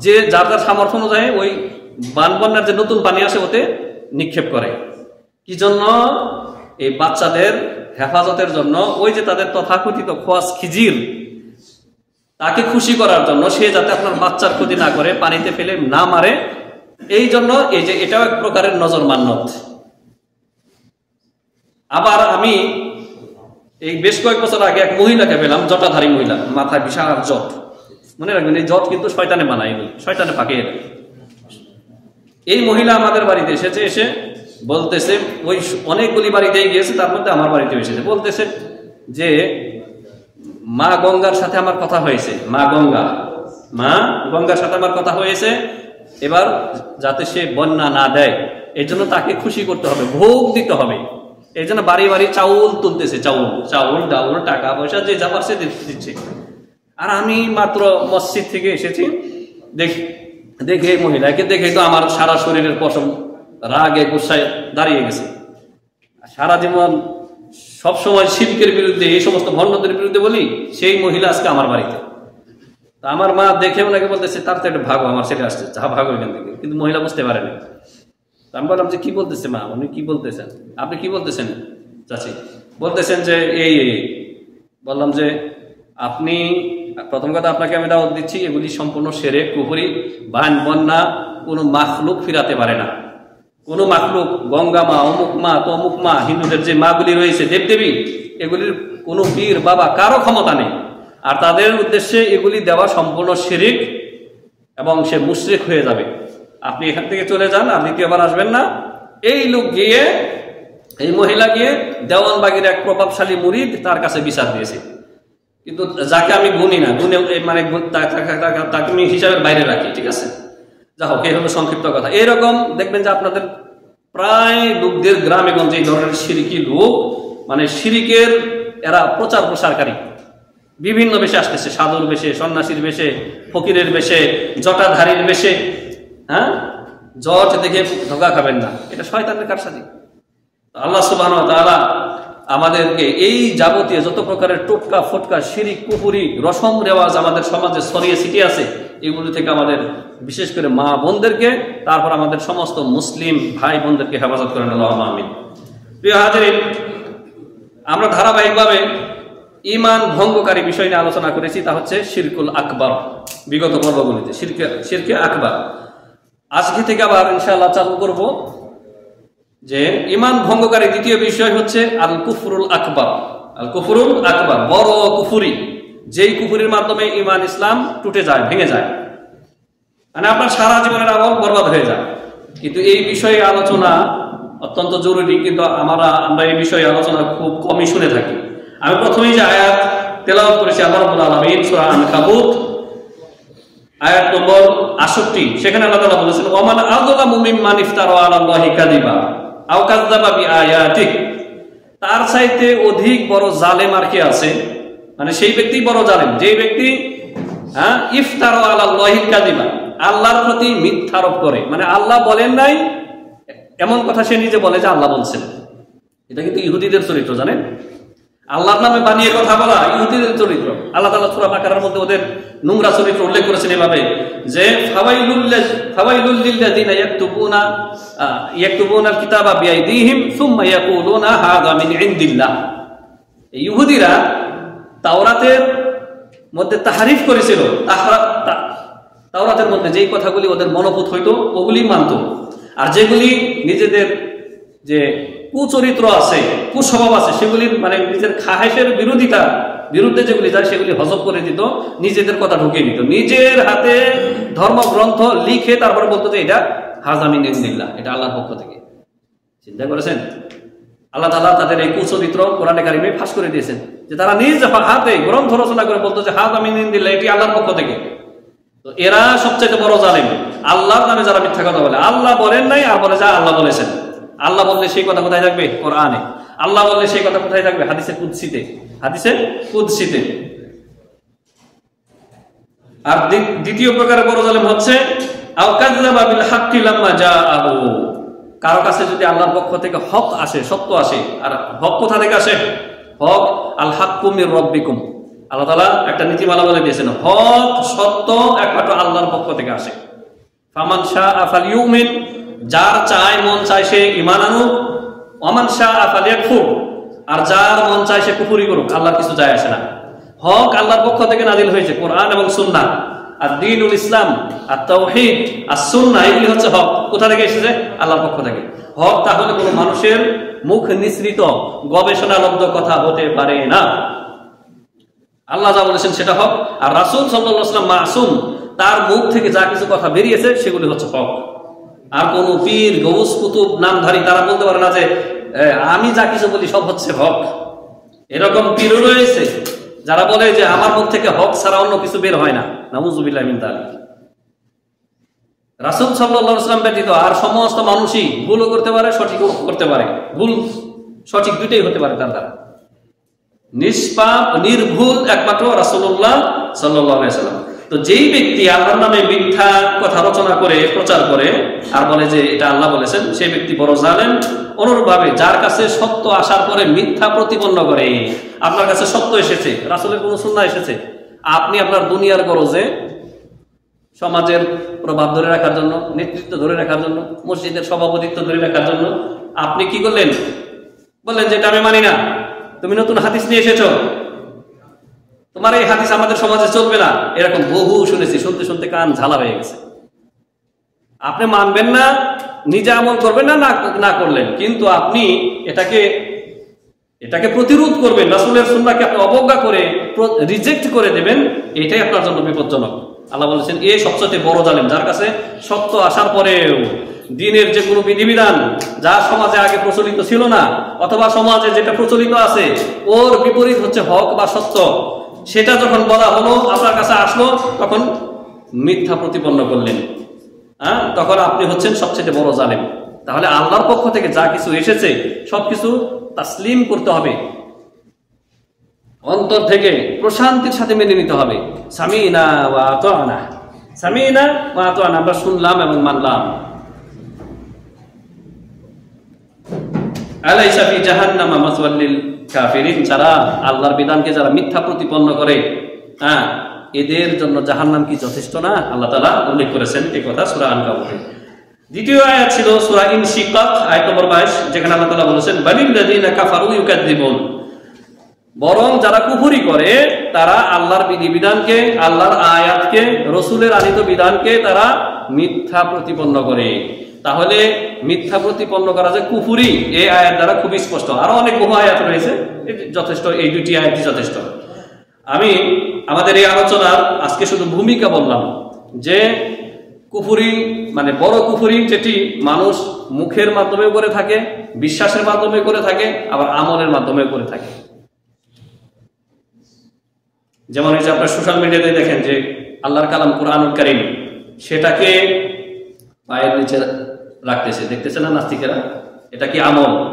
যে যার যার সামর্থ্য অনুযায়ী ওই বানবন্যার যে নতুন পানি আসে ওতে নিক্ষেপ করে। কি জন্য? এই বাচ্চাদের হেফাজতের জন্য। ওই যে তাদের তথাকথিত খোয়াজ খিজির, তাকে খুশি করার জন্য, সে যাতে আপনার বাচ্চার ক্ষতি না করে, পানিতে ফেলে না মারে, এই জন্য এই যে এটাও এক প্রকারের নজর মান্যত। আবার আমি এই বেশ কয়েক বছর আগে এক মহিলাকে পেলাম, জটাধারী মহিলা, মাথায় বিশাল জট। মনে রাখবেন, এই জট কিন্তু শয়তানে বানায়নি, শয়তানে পাকে। এই মহিলা আমাদের বাড়িতে এসেছে, এসে বলতেছে, ওই অনেকগুলি বাড়িতেই গিয়েছে, তার মধ্যে আমার বাড়িতে এসেছে, বলতেছে যে মা গঙ্গার সাথে আমার কথা হয়েছে, মা গঙ্গার সাথে আমার কথা হয়েছে, এবার যাতে সে বন্যা না দেয় এই জন্য তাকে খুশি করতে হবে, ভোগ দিতে হবে। এই জন্য বাড়ি বাড়ি চাউল তুলতেছে, চাউল ডাউল টাকা পয়সা যে যা পারছে দিচ্ছে। আর আমি মাত্র মসজিদ থেকে এসেছি, দেখে মহিলাকে দেখে তো আমার সারা শরীরের পশম রাগে গুসায় দাঁড়িয়ে গেছে। সারা জীবন সবসময় শিরকের বিরুদ্ধে, এই সমস্ত ভণ্ডদের বিরুদ্ধে বলি, সেই মহিলা আজকে আমার বাড়িতে। তা আমার মা দেখে ওনাকে বলতেছে, তার তো একটা ভাগো, আমার ছেলে আসছে, যা ভাগো এখান থেকে। কিন্তু মহিলা বুঝতে পারেনি। আমি বললাম যে কি বলতেছে মা, উনি কি বলতেছেন, আপনি কি বলতেছেন চাচি? বলতেছেন যে এই বললাম যে আপনি, প্রথম কথা আপনাকে আমি দাওয়াত দিচ্ছি, এগুলি সম্পূর্ণ শিরক, কুফরি, বন্যা কোনো মাখলুক ফিরাতে পারে না। কোনো মাখলুক, গঙ্গা মা, অমুক মা, তমুক মা, হিন্দুদের যে মাগুলি রয়েছে, দেবদেবী, এগুলির কোনো পীর বাবা কারো ক্ষমতা নেই। আর তাদের উদ্দেশ্যে এগুলি দেওয়া সম্পূর্ণ শিরক এবং সে মুশরিক হয়ে যাবে। আপনি এখান থেকে চলে যান, আর দ্বিতীয়বার আসবেন না। এই লোক গিয়ে, এই মহিলা গিয়ে দেওয়ানবাগির এক প্রভাবশালী মুরিদ, তার কাছে বিচার দিয়েছে। কিন্তু যাকে আমি গুনি না, গুনে মানে তাকে আমি হিসাবের বাইরে রাখি, ঠিক আছে? যা হোক, এই হলো সংক্ষিপ্ত কথা। এইরকম দেখবেন যে আপনাদের প্রায় লোকদের গ্রামে গঞ্জে এই ধরনের শিরিকি লোক, মানে শিরিকের এরা প্রচার প্রসারকারী, বিভিন্ন বেশে আসতেছে, সাধুর বেশে, সন্ন্যাসীর বেশে, ফকিরের বেশে, জটাধারীর বেশে। হ্যাঁ, জট দেখে ধোকা খাবেন না, এটা শয়তানের কারসাজি। আল্লাহ সুবহানাহু ওয়া তাআলা আমাদেরকে এই যাবতীয় যত প্রকারের টোটকা ফটকা, শিরিক, কুফরি, রসম রেওয়াজ আমাদের সমাজে ছড়িয়ে ছিটিয়ে আছে, এগুলো থেকে আমাদের বিশেষ করে মা বোনদেরকে, তারপর আমাদের সমস্ত মুসলিম ভাই বোনদেরকে হেফাজত করেন, আল্লাহুম্মা আমিন। প্রিয় হাজিরিন, আমরা ধারাবাহিকভাবে ঈমান ভঙ্গকারী বিষয় নিয়ে আলোচনা করেছি, তা হচ্ছে শিরকুল আকবার। বিগত পর্বগুলিতে শিরকে আকবার। আজকে থেকে আবার ইনশাআল্লাহ চালু করব যে ঈমান ভঙ্গকারী দ্বিতীয় বিষয় হচ্ছে আল কুফরুল আকবার। আল কুফরুল আকবার, বড় কুফরি, যেই কুফরির মাধ্যমে ঈমান ইসলাম টুটে যায়, ভেঙে যায়, মানে আপনার সারা জীবনের আমল বরবাদ হয়ে যায়। কিন্তু এই বিষয়ে আলোচনা অত্যন্ত জরুরি, কিন্তু আমরা এই বিষয়ে আলোচনা খুব কমই শুনে থাকি। আমি প্রথমেই যে আয়াত তেলাওয়াত করেছি আল্লাহ রাব্বুল আলামিন সূরা আনকাবুত আয়াত নম্বর 68, সেখানে আল্লাহ তাআলা বলেছেন, ওয়া মান আযলামু মিম্মান ইফতারা আলাল্লাহি কাযিবা আও কাযযাবা বিআয়াতিহি। তার চাইতে অধিক বড় জালেম আর কে আছে? মানে সেই ব্যক্তি বড় জালেম, যে ব্যক্তি হ্যাঁ, ইফতারা আলাল্লাহি কাযিবা, আল্লাহর প্রতি মিথ্যারোপ করে, মানে আল্লাহ বলেন নাই এমন কথা সে নিজে বলে যে আল্লাহ বলছেন। এটা কিন্তু ইহুদিদের চরিত্র, জানেন? আল্লাহর নামে বানিয়ে কথা বলা ইহুদিদের চরিত্র। আল্লাহ তাআলা সূরা বাকারার মধ্যে ওদের নোংরা চরিত্র উল্লেখ করেছেন এভাবে যে ফাওয়াইলুল লিল্লাযিনা ইয়াকতুবুনাল কিতাবা বিআইদিহিম সুম্মা ইয়াকুলুনা হাযা মিন ইনদিল্লাহ। এই ইহুদিরা তাওরাতের মধ্যে তাহরিফ করেছিল, তাওরাতের মধ্যে যেই কথাগুলি ওদের মনোভূত হইতো ওগুলি মানত, আর যেগুলি নিজেদের যে কুচরিত্র আছে, কুস্বভাব আছে, সেগুলির মানে নিজের খাহেশের বিরুদ্ধে যেগুলি যায় সেগুলি হজব করে দিত, নিজেদের কথা ঢুকিয়ে নিত, নিজের হাতে ধর্মগ্রন্থ লিখে তারপরে বলতো যে এটা হাযা মিন ইনদিল্লাহ, এটা আল্লাহর পক্ষ থেকে। চিন্তা করেছেন? আল্লাহ তাআলা তাদের এই কুচরিত্র কোরআনে কারিমে ফাঁস করে দিয়েছেন যে তারা নিজ হাতে গ্রন্থ রচনা করে বলতো যে হাযা মিন ইনদিল্লাহ, এটি আল্লাহর পক্ষ থেকে। তো এরা সবচেয়ে বড় জালেম, আল্লাহর নামে যারা মিথ্যা কথা বলে। আল্লাহ বলেন নাই আর বলে যা আল্লাহ বলেছেন। আল্লাহ বললে সেই কথা কোথায় থাকবে? কোরআনে। আল্লাহ বললে সেই কথা কোথায় থাকবে? হাদিসে কুদসিতে। আর দ্বিতীয় প্রকারের বড় জালেম হচ্ছে আও কাযযাবা বিল হাক্কি লাম্মা জাআহু, কারো কাছে যদি আল্লাহর পক্ষ থেকে হক আসে, সত্য আসে, আর হক কোথা থেকে আসে? হক আল হাক্কু মির রাব্বিকুম। আল্লাহ তাআলা একটা নীতিমালা বলে দিয়েছেন, হক সত্য একমাত্র আল্লাহর পক্ষ থেকে আসে। ফামান শাআ ফালইউমিন, যার চায় মন চায় সে ঈমান আনুক, ওয়ামান শাআ ফালইয়াকফুর, আর যার মন চায় সে কুফরি করুক, আল্লাহর কিছু যায় আসে না। হক আল্লাহর পক্ষ থেকে নাযিল হয়েছে, কোরআন এবং সুন্নাহ। আর দ্বীনুল ইসলাম, আর তাওহীদ, আর সুন্নাহ, এগুলি হচ্ছে হক। কোথা থেকে এসেছে? আল্লাহর পক্ষ থেকে। হক তাহলে কোনো মানুষের মুখ নিঃসৃত গবেষণালব্ধ কথা হতে পারে না। আল্লাহ যা বলেছেন সেটা হক, আর রাসূল সাল্লাল্লাহু আলাইহি ওয়াসাল্লাম মাসুম, তার মুখ থেকে যা কিছু কথা বেরিয়েছে সেগুলি হচ্ছে হক। আর কোন পীর, গৌস, কুতুব নামধারী তারা বলতে পারে না যে আমি যা কিছু বলি সব হচ্ছে হক। এরকম পীরও রয়েছে যারা বলে যে আমার মুখ থেকে হক ছাড়া অন্য কিছু বের হয় না। নাউযুবিল্লাহ মিন যালিক। রাসূল সাল্লাল্লাহু আলাইহি ওয়াসাল্লাম ব্যতীত আর সমস্ত মানুষই ভুলও করতে পারে, সঠিকও করতে পারে। ভুল সঠিক দুটোই হতে পারে তার দ্বারা। নিষ্পাপ নির্ভুল একমাত্র রাসূলুল্লাহ সাল্লাল্লাহু আলাইহি ওয়াসাল্লাম। তো যেই ব্যক্তি আল্লাহর নামে মিথ্যা কথা রচনা করে প্রচার করে আর বলে যে এটা আল্লাহ বলেছেন, সেই ব্যক্তি বড় জালেম। অনুরূপভাবে যার কাছে সত্য আসার পরে মিথ্যা প্রতিপন্ন করে, আপনার কাছে সত্য এসেছে, রাসূলের কোন সুন্নাহ এসেছে, আপনি আপনার দুনিয়ার গরজে, সমাজের প্রভাব ধরে রাখার জন্য, নেতৃত্ব ধরে রাখার জন্য, মসজিদের সভাপতিত্ব ধরে রাখার জন্য আপনি কি করলেন? বললেন যে এটা আমি মানি না, তুমি নতুন হাদিস নিয়ে এসেছো, তোমার এই হাদিস আমাদের সমাজে চলবে না। এরকম বহু শুনেছি, শুনতে শুনতে কান ঝালা হয়ে গেছে। আপনি মানবেন না, নিজে আমল করবেন না, না করলেন, কিন্তু আপনি এটাকে প্রতিরোধ করবেন, রাসূলের সুন্নাহকে আপনি অবজ্ঞা করে রিজেক্ট করে দেবেন, এটাই আপনার জন্য বিপজ্জনক। আল্লাহ বলেছেন এ সবচেয়ে বড় জালেম, যার কাছে সত্য আসার পরেও দ্বীনের যে কোনো বিধিবিধান যা সমাজে আগে প্রচলিত ছিল না, অথবা সমাজে যেটা প্রচলিত আছে ওর বিপরীত হচ্ছে হক বা সত্য, সেটা যখন বলা হলো, আপনার কাছে আসলো, তখন মিথ্যা প্রতিপন্ন করলেন। তখন আপনি হচ্ছেন সবচেয়ে বড় জালেম। তাহলে আল্লাহর পক্ষ থেকে যা কিছু এসেছে সবকিছু তাসলিম করতে হবে, অন্তর থেকে প্রশান্তির সাথে মেনে নিতে হবে। সামিনা ওয়া আতানা, সামিনা ওয়া আতানা, আমরা শুনলাম এবং মানলাম। আলাইসা ফি জাহান্নামা মাসওয়াল লিল কাফিরিন, যারা আল্লাহর বিধানকে যারা মিথ্যা প্রতিপন্ন করে, এদের জন্য জাহান্নাম কি যথেষ্ট না? আল্লাহ তাআলা উল্লেখ করেছেন এই কথা সূরা আনকাবুতে। দ্বিতীয় আয়াত ছিল সূরা ইনশিকাক, আয়াত নম্বর 22, যেখানে আল্লাহ তাআলা বলেছেন বালিল্লাযিনা কাফারু ইউকাযযিবুন, বরং যারা কুফরি করে তারা আল্লাহর বিধিবিধানকে, আল্লাহর আয়াতকে, রাসূলের আনিত বিধানকে তারা মিথ্যা প্রতিপন্ন করে। তাহলে মিথ্যা প্রতিপন্ন করা যে কুফরি, এই আয়াত দ্বারা খুবই স্পষ্ট। আরো অনেক বহু আয়াত রয়েছে, যথেষ্ট, এই দুটি আয়াতই যথেষ্ট। আমি আমাদের এই আলোচনার আজকে শুধু ভূমিকা বললাম যে কুফরি মানে বড় কুফরি যেটি মানুষ মুখের মাধ্যমে করে থাকে, বিশ্বাসের মাধ্যমে করে থাকে, আবার আমলের মাধ্যমে করে থাকে। যেমন এই যে আপনার সোশ্যাল মিডিয়াতে দেখেন যে আল্লাহর কালাম কুরআনুল কারীম, সেটাকে পায়ের নিচে রাখতেছে, দেখতেছে না নাস্তিকেরা? এটা কি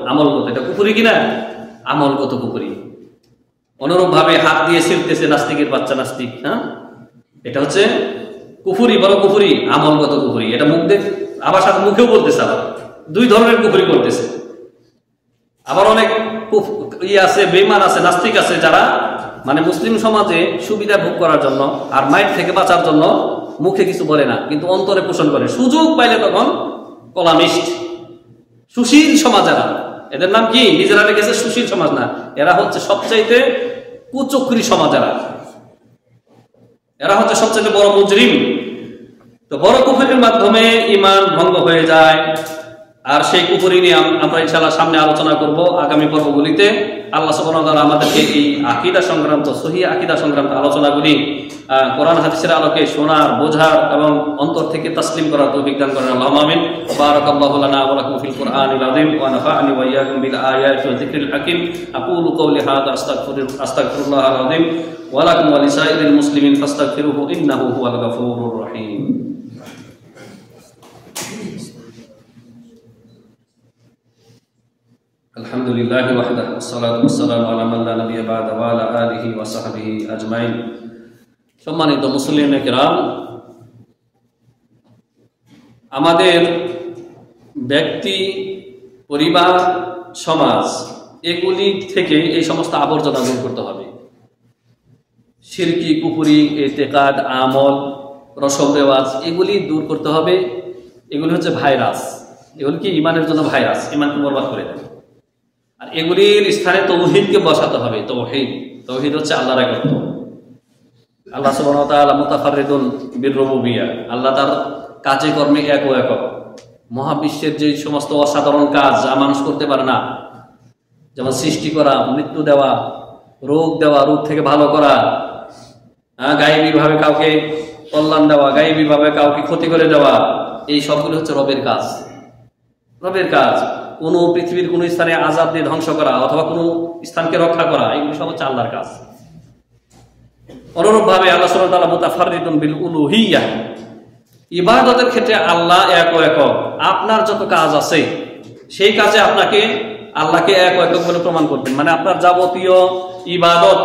আমলগত? এটা কুফরি কিনা? আমলগত কুফরি। অনুরূপ ভাবে হাত দিয়ে ছিঁড়তেছে নাস্তিকের বাচ্চা নাস্তিক, এটা হচ্ছে কুফরি, বড় কুফরি, আমলগত কুফরি। এটা মুখ দিয়ে আবার সাথে মুখেও বলতেছে, আবার দুই ধরনের কুফরি করতেছে। আবার অনেক আছে, বেঈমান আছে, নাস্তিক আছে, যারা মানে মুসলিম সমাজে সুবিধা ভোগ করার জন্য আর মাইর থেকে বাঁচার জন্য মুখে কিছু বলে না, কিন্তু অন্তরে পোষণ করে। সুযোগ পাইলে তখন কলামিস্ট, সুশীল সমাজ। এদের নাম কি? নিজেরা রেখেছে সুশীল সমাজ না, এরা হচ্ছে সবচাইতে কুচক্রী সমাজ। এরা হচ্ছে সবচাইতে বড় মুজরিম। তো বড় কুফরির মাধ্যমে ঈমান ভঙ্গ হয়ে যায়। আর সেই কুফরি নিয়ে আমরা ইনশাআল্লাহ সামনে আলোচনা করব আগামী পর্বগুলিতে। আল্লাহ সুবহানাহু ওয়া তাআলা আমাদেরকে এই আকীদা সংক্রান্ত, সহিহ আকীদা সংক্রান্ত আলোচনাগুলি কোরআন হাদিসের আলোকে শোনার, বোঝার এবং অন্তর থেকে তাসলিম করার তৌফিক দান করেন। আল্লাহুম্মা আমিন। বারাকাল্লাহু লানা ওয়া লাকুম ফিল কুরআনিল আযীম ওয়া নাফা'নি ওয়া ইয়্যাকুম বিল আয়াতি ওয়া যিকরিল হাকীম। আকুলু কওলি হাযা আস্তাগফিরুল্লাহাল আযীম ওয়া লাকুম ওয়া লিসাইরিল মুসলিমিন ফাস্তাগফিরুহু ইন্নাহু হুয়াল গফুরুর রহিম। আলহামদুলিল্লাহি ওয়াহদাহু ওয়াসসালাতু ওয়াসসালামু আলা মান লা নাবিয়্যা বা'দা ওয়া আলা আলিহি ওয়া সাহবিহি আজমাইন। সম্মানিত মুসলিম কিরাম, আমাদের ব্যক্তি, পরিবার, সমাজ এগুলি থেকে এই সমস্ত আবর্জনা দূর করতে হবে। শিরকি, কুফরি, ইতিকাদ, আমল, রসম রেওয়াজ এগুলি দূর করতে হবে। এগুলি হচ্ছে ভাইরাস। এগুলি কি? ঈমানের জন্য ভাইরাস, ঈমানকে বরবাদ করে দেয়। আর এগুলির স্থানে তৌহিদকে বসাতে হবে। তৌহিদ হচ্ছে আল্লাহর একত্ব। আল্লাহ সুবহানাহু ওয়া তাআলা মুতাফাররিদুন বির রুবুবিয়্যাহ, আল্লাহ তার কাজে কর্মে এক ও একক। মহাবিশ্বের যে সমস্ত অসাধারণ কাজ যা মানুষ করতে পারে না, যেমন সৃষ্টি করা, মৃত্যু দেওয়া, রোগ দেওয়া, রোগ থেকে ভালো করা, গায়েবীভাবে কাউকে কল্যাণ দেওয়া, গায়েবীভাবে কাউকে ক্ষতি করে দেওয়া, এই সবগুলো হচ্ছে রবের কাজ। রবের কাজ। কোনো পৃথিবীর কোনো স্থানে আযাব দিয়ে ধ্বংস করা অথবা কোনো স্থানকে রক্ষা করা, এগুলো সব হচ্ছে আল্লাহর কাজ। অনুরূপভাবে আল্লাহ সুবহানাহু ওয়া তাআলা মুতাফাররিদুন বিল উলুহিয়্যাহ, ইবাদতের ক্ষেত্রে আল্লাহ এক ও একক। আপনার যত কাজ আছে সেই কাজে আপনাকে আল্লাহকে এক ও একক বলে প্রমাণ করবেন। মানে আপনার যাবতীয় ইবাদত,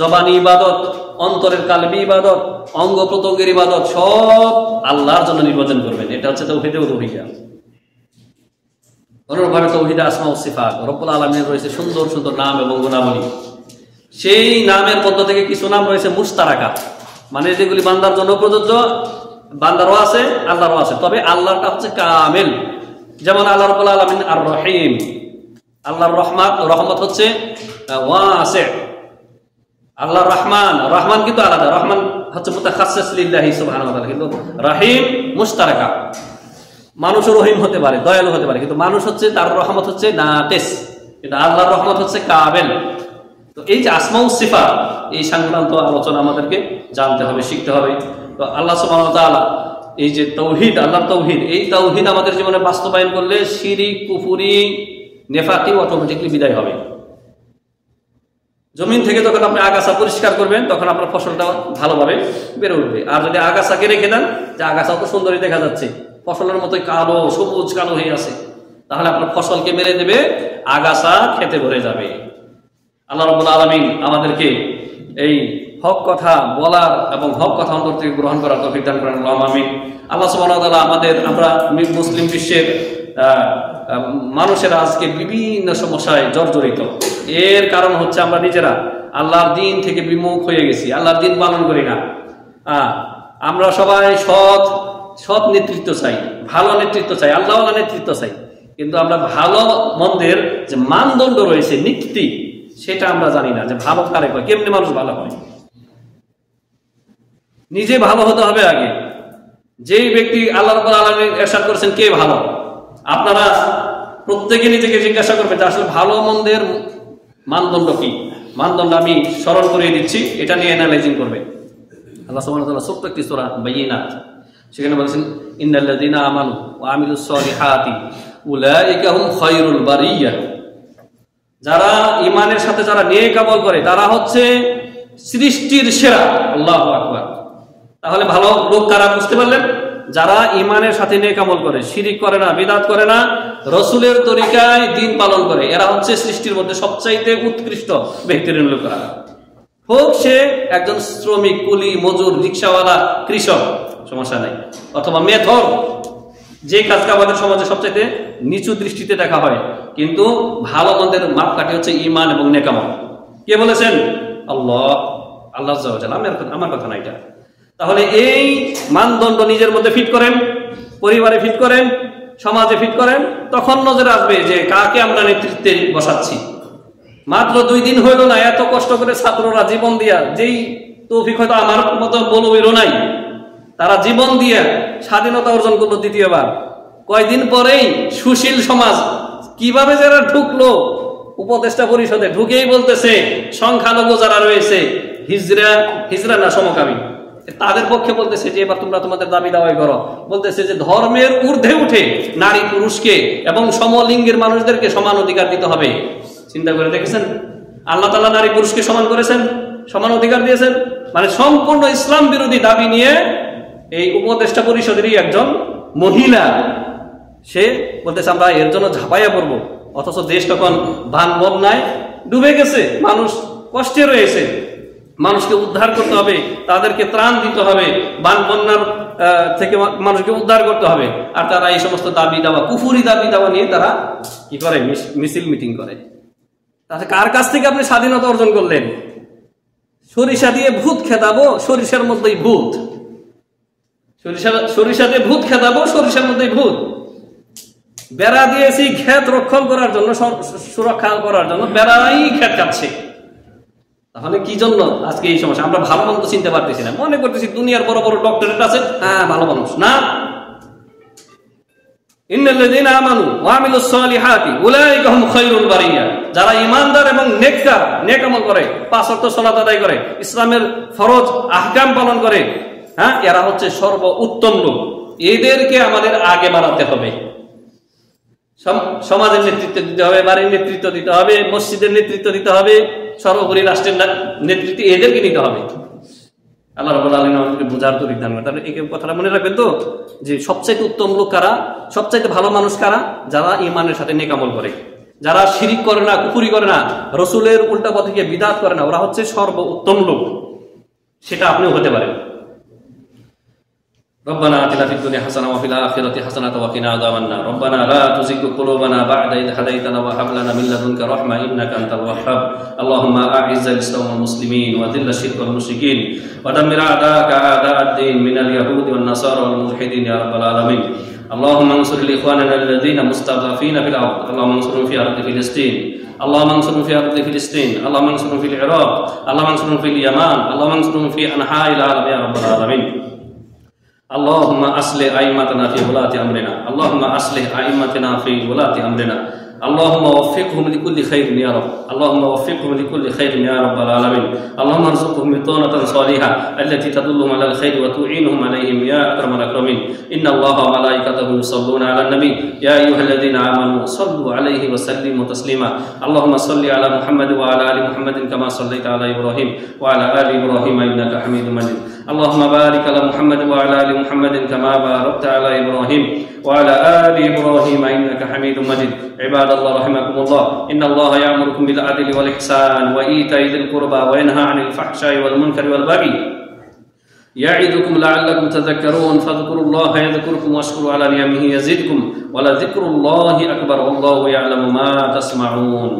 জবানি ইবাদত, অন্তরের কালবি ইবাদত, অঙ্গ প্রত্যঙ্গের ইবাদত সব আল্লাহর জন্য নির্বাচন করবেন। এটা হচ্ছে তাওহীদে উলুহিয়্যাহ। অনুরূপভাবে তাওহীদে আসমা ও সিফাত, রব্বুল আলামিনের রয়েছে সুন্দর সুন্দর নাম এবং গুণাবলী। সেই নামের মধ্য থেকে কিছু নাম রয়েছে মুশতারাকা, মানে যেগুলি বান্দার জন্য প্রযোজ্য, বান্দারও আছে, আল্লাহরও আছে। তবে আল্লাহরটা হচ্ছে কামেল। যেমন আল্লাহ রাব্বুল আলামিন আর রহিম, আল্লাহর রহমত হচ্ছে ওয়াসি। আল্লাহর রহমান কিন্তু আলাদা। রহমান হচ্ছে মুতাখাসসিস লিল্লাহি সুবহানাহু ওয়া তাআলা, কিন্তু রহিম মুশতারাকা। মানুষও রহিম হতে পারে, দয়ালু হতে পারে, কিন্তু মানুষ হচ্ছে তার রহমত হচ্ছে নাকিস, কিন্তু আল্লাহর রহমত হচ্ছে কামেল। তো এই যে আসমা ও সিফাত, এই সংক্রান্ত আলোচনা আমাদেরকে জানতে হবে, শিখতে হবে। তো আল্লাহ সুবহানাহু ওয়া তাআলা এই যে তাওহীদ, আল্লাহর তাওহীদ, এই তাওহীদ আমাদের জীবনে বাস্তবায়ন করলে শিরক, কুফরি, নেফাকি অটোমেটিকলি বিদায় হবে। জমিন থেকে যখন আপনি আগাছা পরিষ্কার করবেন তখন আপনার ফসলটা ভালোভাবে বেড়ে উঠবে। আর যদি আগাছাকে রেখে দেন, যে আগাছা তো সুন্দরই দেখা যাচ্ছে, ফসলের মতোই কালো, সবুজ কালো হয়ে আছে, তাহলে আপনার ফসলকে মেরে দেবে, আগাছা খেতে ভরে যাবে। আল্লাহ রাব্বুল আলামিন আমাদেরকে এই হক কথা বলার এবং হক কথা অন্তর থেকে গ্রহণ করার তৌফিক দান করেন। আল্লাহুম্মা আমিন। আল্লাহ সুবহানাহু ওয়া তাআলা আমরা মুসলিম বিশ্বের মানুষেরা আজকে বিভিন্ন সমস্যায় জর্জরিত। এর কারণ হচ্ছে আমরা নিজেরা আল্লাহর দ্বীন থেকে বিমুখ হয়ে গেছি, আল্লাহর দ্বীন পালন করি না। আমরা সবাই সৎ নেতৃত্ব চাই, ভালো নেতৃত্ব চাই, আল্লাহওয়ালা নেতৃত্ব চাই, কিন্তু আমরা ভালো মন্দের যে মানদণ্ড রয়েছে, নীতি, সেটা আমরা জানি না যে ভালো কারে হয়, কেমনি মানুষ ভালো হয়। নিজে ভালো হতে হবে আগে। যেই ব্যক্তি আল্লাহ রাব্বুল আলামিন ইরশাদ করেছেন কে ভালো, আপনারা প্রত্যেকে নিজেকে জিজ্ঞাসা করবেন যে আসলে ভালো মন্দের মানদণ্ড কি। মানদণ্ড আমি স্মরণ করিয়ে দিচ্ছি, এটা নিয়ে অ্যানালাইজিং করবে। আল্লাহ সুবহানাহু ওয়া তাআলা ছোট্ট একটি সূরা বাইয়িনাত, সেখানে বলেছেন ইন্নাল্লাযীনা আমানু ওয়া আমিলুস সলিহাতি উলাইকা হুম খায়রুল বারিয়াহ। যারা ঈমানের সাথে যারা নেক আমল করে তারা হচ্ছে সৃষ্টির সেরা। আল্লাহু আকবার। তাহলে ভালো লোক কারা বুঝতে পারলেন? যারা ঈমানের সাথে নেক আমল করে, শিরিক করে না, বিদআত করে না, রাসূলের তরিকায় দ্বীন পালন করে, এরা হচ্ছে সৃষ্টির মধ্যে সবচাইতে উৎকৃষ্ট ব্যক্তির লোকেরা। হোক সে একজন শ্রমিক, কুলি, মজুর, রিক্সাওয়ালা, কৃষক, সমস্যা নাই, অথবা মেথর, যে কাজকে আমাদের সমাজে সবচেয়ে নিচু দৃষ্টিতে দেখা হয়, কিন্তু ভালো মন্দের মাপকাঠি হচ্ছে ঈমান এবং নেকামল। কে বলেছেন? আল্লাহ আমার কথা না এটা। তাহলে এই মানদণ্ড নিজের মধ্যে ফিট করেন, পরিবারে ফিট করেন, সমাজে ফিট করেন, তখন নজরে আসবে যে কাকে আমরা নেতৃত্বে বসাচ্ছি। মাত্র 2 দিন হইল না, এত কষ্ট করে ছাত্ররা জীবন দিয়া, যেই তৌফিক হয়তো আমার মতো বলবেরও নাই, তারা জীবন দিয়ে স্বাধীনতা অর্জন করলো দ্বিতীয়বার। কয়দিন পরেই সুশীল সমাজ কিভাবে যারা ঢুকলো উপদেষ্টা পরিষদে, ঢুকেই বলতেছে সংখ্যালঘু যারা রয়েছে হিজরা না সমকামী, তাদের পক্ষে বলতেছে যে এবার তোমরা তোমাদের দাবি দাওয়াই করো। বলতেছে যে ধর্মের ঊর্ধ্বে উঠে নারী পুরুষকে এবং সমলিঙ্গের মানুষদেরকে সমান অধিকার দিতে হবে। চিন্তা করে দেখেছেন, আল্লাহ তাআলা নারী পুরুষকে সমান করেছেন, সমান অধিকার দিয়েছেন। মানে সম্পূর্ণ ইসলাম বিরোধী দাবি নিয়ে এই উপদেষ্টা পরিষদেরই একজন মহিলা, সে বলতেছে আমরা এর জন্য ঝাঁপাইয়া পড়বো। অথচ দেশ তখন বান বন্যায় ডুবে গেছে, মানুষ কষ্টে রয়েছে, মানুষকে উদ্ধার করতে হবে, তাদেরকে ত্রাণ দিতে হবে, বান বন্যার থেকে মানুষকে উদ্ধার করতে হবে। আর তারা এই সমস্ত দাবি দাওয়া, কুফুরি দাবি দাওয়া নিয়ে তারা কি করে? মিছিল মিটিং করে। তাহলে কার কাছ থেকে আপনি স্বাধীনতা অর্জন করলেন? সরিষা দিয়ে ভূত খেদাবো, সরিষার মধ্যেই ভূত। সরিষা দিয়ে ভূত খেদাবো, সরিষার মধ্যেই ভূত। বেড়া দিয়েছি ক্ষেত রক্ষণ করার জন্য, সুরক্ষা করার জন্য, বেড়াই ক্ষেত কাটছে। তাহলে কি জন্য আজকে এই সমস্যা? আমরা ভালো মন্দ চিনতে পারতেছি না, মনে করতেছি দুনিয়ার বড় বড় ডক্টরেট আছে, হ্যাঁ ভালো মানুষ না। ইন্নাল্লাযীনা আমানু ওয়া আমিলুস সালিহাতি উলাইকা হুম খায়রুল বারিয়া, যারা ঈমানদার এবং নেককার, নেক আমল করে, 5 ওয়াক্ত সালাত আদায় করে, ইসলামের ফরজ আহকাম পালন করে, হ্যাঁ, এরা হচ্ছে সর্ব উত্তম লোক। এদেরকে আমাদের আগে বাড়াতে হবে। সমাজের নেতৃত্ব দিতে হবে, বাড়ির নেতৃত্ব দিতে হবে, মসজিদের নেতৃত্ব দিতে হবে, সর্বোপরি রাষ্ট্রের নেতৃত্ব এদেরকে নিতে হবে। আল্লাহ রাব্বুল আলামিন আমাদেরকে বোঝার তৌফিক দান করেন। তাহলে এই কথাটা মনে রাখবেন তো, যে সবচাইতে উত্তম লোক কারা, সবচাইতে ভালো মানুষ কারা? যারা ঈমানের সাথে নেক আমল করে, যারা শিরিক করে না, কুফরি করে না, রাসূলের উল্টা পথে গিয়ে বিদআত করে না, ওরা হচ্ছে সর্ব উত্তম লোক। সেটা আপনিও হতে পারেন। ربنا آتنا في الدنيا حسنة وفي الآخرة حسنة وقنا عذاب النار ربنا لا تزغ قلوبنا بعد إذ هديتنا وهب لنا من لدنك رحمة إنك أنت الوهاب اللهم أعز الإسلام والمسلمين وذل الشرك والمشركين ودمر أعداءك أعداء الدين من اليهود والنصارى والملحدين يا رب العالمين اللهم انصر لإخواننا الذين مستضعفين في الأرض اللهم انصرهم في أرض فلسطين اللهم انصرهم في أرض فلسطين اللهم انصرهم في العراق اللهم انصرهم في اليمن اللهم انصرهم في أنحاء العالم يا رب العالمين اللهم أصلح أئمتنا في ولاة أمرنا اللهم أصلح أئمتنا في ولاة أمرنا اللهم وفقهم لكل خير يا رب اللهم وفقهم لكل خير يا رب العالمين اللهم ارزقهم بطانة صالحة التي تدلهم على الخير وتعينهم عليهم يا أكرم الأكرمين إن الله وملائكته يصلون على النبي يا أيها الذين آمنوا صلوا عليه وسلموا تسليما اللهم صل على محمد وعلى آل محمد كما صليت على إبراهيم وعلى آل إبراهيم إنك حميد مجيد اللهم بارك على محمد وعلى آل محمد كما باركت على إبراهيم وعلى آل إبراهيم إنك حميد مجيد عباد الله رحمكم الله إن الله يأمركم بالعدل والإحسان وإيتاء ذي القربى وينهى عن الفحشاء والمنكر والبغي يعظكم لعلكم تذكرون فاذكروا الله يذكركم واشكروا على نعمه يزدكم ولذكر الله أكبر والله يعلم ما تصنعون